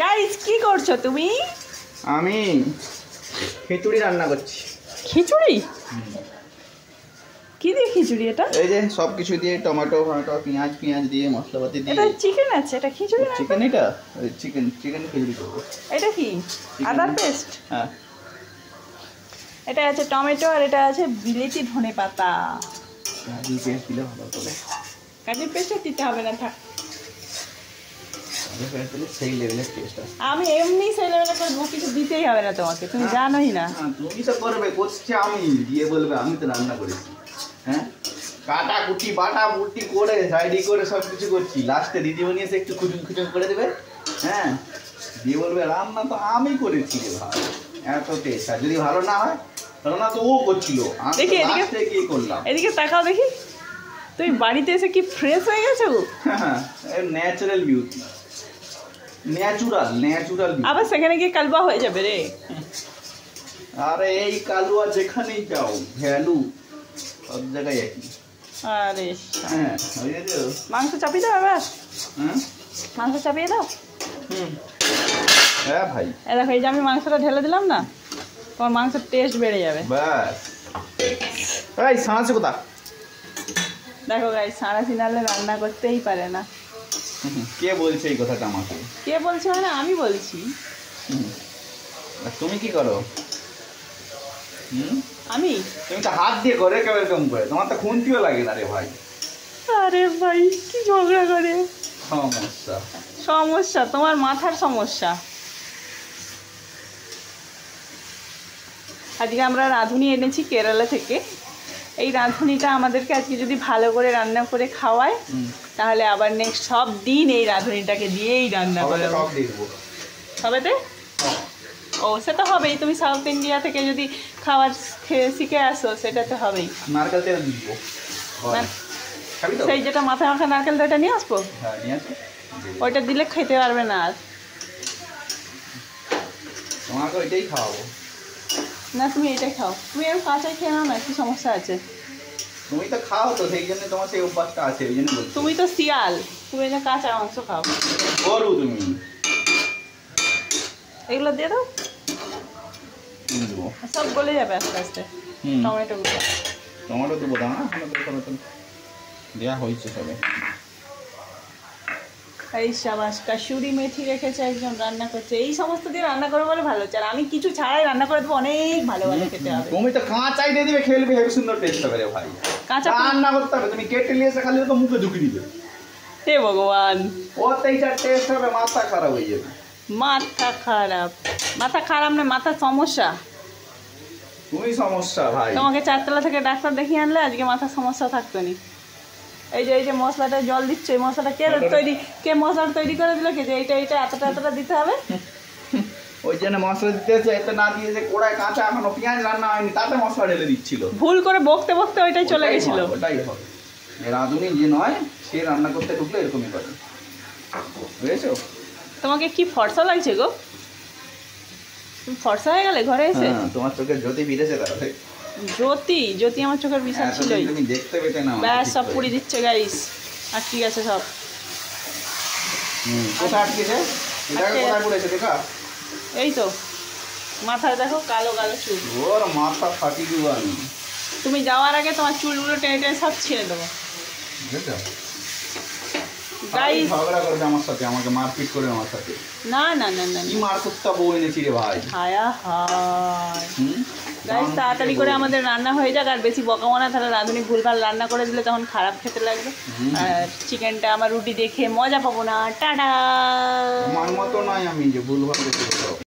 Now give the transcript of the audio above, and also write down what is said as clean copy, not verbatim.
Guys কি করছো তুমি? আমি খিচুড়ি রান্না করছি। খিচুড়ি? কি দিয়ে খিচুড়ি এটা? এই যে সব কিছু দিয়ে টমেটো পেঁয়াজ দিয়ে মশলাপাতি দিয়ে। এটা চিকেন আছে, এটা খিচুড়ি না? চিকেন এটা চিকেন খিচুড়ি করব। এটা কি আদার পেস্ট? হ্যাঁ, এটা আছে টমেটো আর এটা আছে বিলেতি ধনে পাতা। কাজু পেস্ট দিলে ভালো হবে। কাজুর পেস্ট দিতে হবে না, থাক। কাজু পেস্ট দিলে সেই লেভেলের টেস্ট আসে। আমি এমনি সেই লেভেলে করবো, কিছু দিতেই হবে না তোমাকে, তুমি জানোই না। তুমি তো করবে, করছি আমি, দিয়ে বলবে আমি তো রান্না করেছি। হ্যাঁ, কাটা কুটি বাটা বুটি করে সাইডি করে সব কিছু করছি, লাস্টে দিদিমণি এসে একটু খুচুন করে দেবে। হ্যাঁ, দিয়ে বলবে রান্না তো আমি করেছি রে ভাই, এত টেস্ট। আর যদি ভালো না হয় রান্না তো ও করছিল, আমি লাস্টে গিয়ে করলাম। এদিকে তাকাও দেখি, তুমি বাড়িতে এসে কি ফ্রেশ হয়ে গেছো? হ্যাঁ, ন্যাচারাল বিউটি, ন্যাচারাল। আবার সেখানে গিয়ে কালবা হয়ে যাবে রে। আরে এই কালুয়া যেখানেই যাও ভ্যালু সব জায়গায় একই। আরে হ্যাঁ, হয়ে গেছে। মাংস চাপিয়ে দাও এবার। হ্যাঁ, মাংস চাপিয়ে দাও। হ্যাঁ ভাই, এই দেখো, এই যে আমি মাংসটা ঢেলে দিলাম না, তোমার মাংসের টেস্ট বেড়ে যাবে। ব্যাস। এই সাঁড়াছে কোথা? দেখো গাইস, সাঁড়াশি নালে রান্না করতেই পারে না। কে বলছে এই কথাটা আমাকে? কে বলছে মানে আমি বলছি। আর তুমি কি করো? আমি? তুমি তো হাত দিয়ে করে কেউ এরকম করে, তোমার তো খুন্তিও লাগে না রে ভাই। আরে ভাই কি ঝগড়া করে। সমস্যা তোমার মাথার সমস্যা। আজকে আমরা রাঁধুনি এনেছি কেরালা থেকে। এই রাঁধুনিটা আমাদেরকে আজকে যদি ভালো করে রান্না করে খাওয়ায়, তাহলে আবার নেক্সট সব দিন এই রাঁধুনিটাকে দিয়েই রান্না করবো। সবেতে? ও সে তো হবেই, তুমি সাউথ ইন্ডিয়া থেকে যদি খাবার শিখে আসো সেটা তো হবেই। নারকেল তেল দিব, সেই যেটা মাথায় মাখা নারকেল তেলটা নিয়ে আসবো। হ্যাঁ, নিয়ে আসো। ওইটা দিলে খেতে পারবে না আর। তোমাকে ওইটাই খাওয়াবো। না তুমি এটাই খাও, তুমি আর কাঁচাই খেয়ে নাও না, কি সমস্যা আছে? তুমি তো খাও তো, সেই জন্য তোমার সেই অভ্যাসটা আছে, ওই জন্য বলছি। তুমি তো শিয়াল, তুমি এটা কাঁচা মাংস খাও। গরু তুমি। এগুলো দিয়ে দাও, সব গলে যাবে আস্তে আস্তে। টমেটো দেবো, দাও না, টমেটো দেওয়া হয়েছে সবে। এই সাবাস, কাসুরি মেথি রেখেছে একজন, রান্না করছে। এই সমস্ত দিয়ে রান্না করে বলে ভালো হচ্ছে, আর আমি কিছু ছাড়াই রান্না করে দেবো, অনেক ভালো ভালো খেতে হবে। তুমি তো কাঁচাই দিয়ে দিবে, খেলবে, হেবি সুন্দর টেস্ট হবে রে ভাই। কাঁচা রান্না করতে হবে, তুমি কেটে নিয়ে এসে খালি তো মুখে ঢুকিয়ে দিবে। হে ভগবান, ওতেই যা টেস্ট হবে, মাথা খারাপ হয়ে যাবে। মাথা খারাপ? মাথা খারাপ না, মাথার সমস্যা। তুমি সমস্যা ভাই। তোমাকে 4তলা থেকে ডাক্তার দেখিয়ে আনলে আজকে মাথার সমস্যা থাকতো নি। এই যে মশলাটা জল দিচ্ছে, এই মশলাটা কে মশলাটা তৈরি করে দিল? কে যে এইটা এতটা দিতে হবে? ওই জন্য মশলা দিতেছে, এত না দিয়ে যে কোড়ায় কাঁচা এখনো পেঁয়াজ রান্না হয়নি, তাতে মশলা ঢেলে দিচ্ছিল। ভুল করে বকতে ওইটাই চলে গেছিল। ওটাই হবে, রাঁধুনি যে নয় সে রান্না করতে ঢুকলে এরকমই করে, বুঝেছো? তোমাকে কি ফর্সা লাগছে গো? তুমি ফর্সা হয়ে গেলে ঘরে এসে। তোমার চোখের জ্যোতি ফিরেছে তাহলে। জ্যোতি আমার চোখের বিশাল ছিলই। তুমি দেখতে পেতে না, ব্যাস সব পুড়ি দিচ্ছে গাইস। আর ঠিক আছে সব। কোথায় আটকেছে? এটা কোথায় পড়েছে দেখা? এই তো মাথায় দেখো, কালো কালো চুল। ওর মাথা ফাটি দিব আমি। তুমি যাওয়ার আগে তোমার চুলগুলো টেনে সব ছিঁড়ে দেবো। গাইস ঝগড়া করবে আমার সাথে, আমাকে মারপিট করে আমার সাথে। না কি মারকুত্তা বউ এনেছি রে ভাই। হায়া হায়। গাইস তাড়াতাড়ি করে আমাদের রান্না হয়ে যাক, আর বেশি বকাবো না, তাহলে রাঁধুনি ভুলভাল রান্না করে দিলে তখন খারাপ খেতে লাগবে। আর চিকেনটা আমার রুটি দেখে মজা পাবো না। টাটা। আমার মতো নয় আমি যে ভুলভাল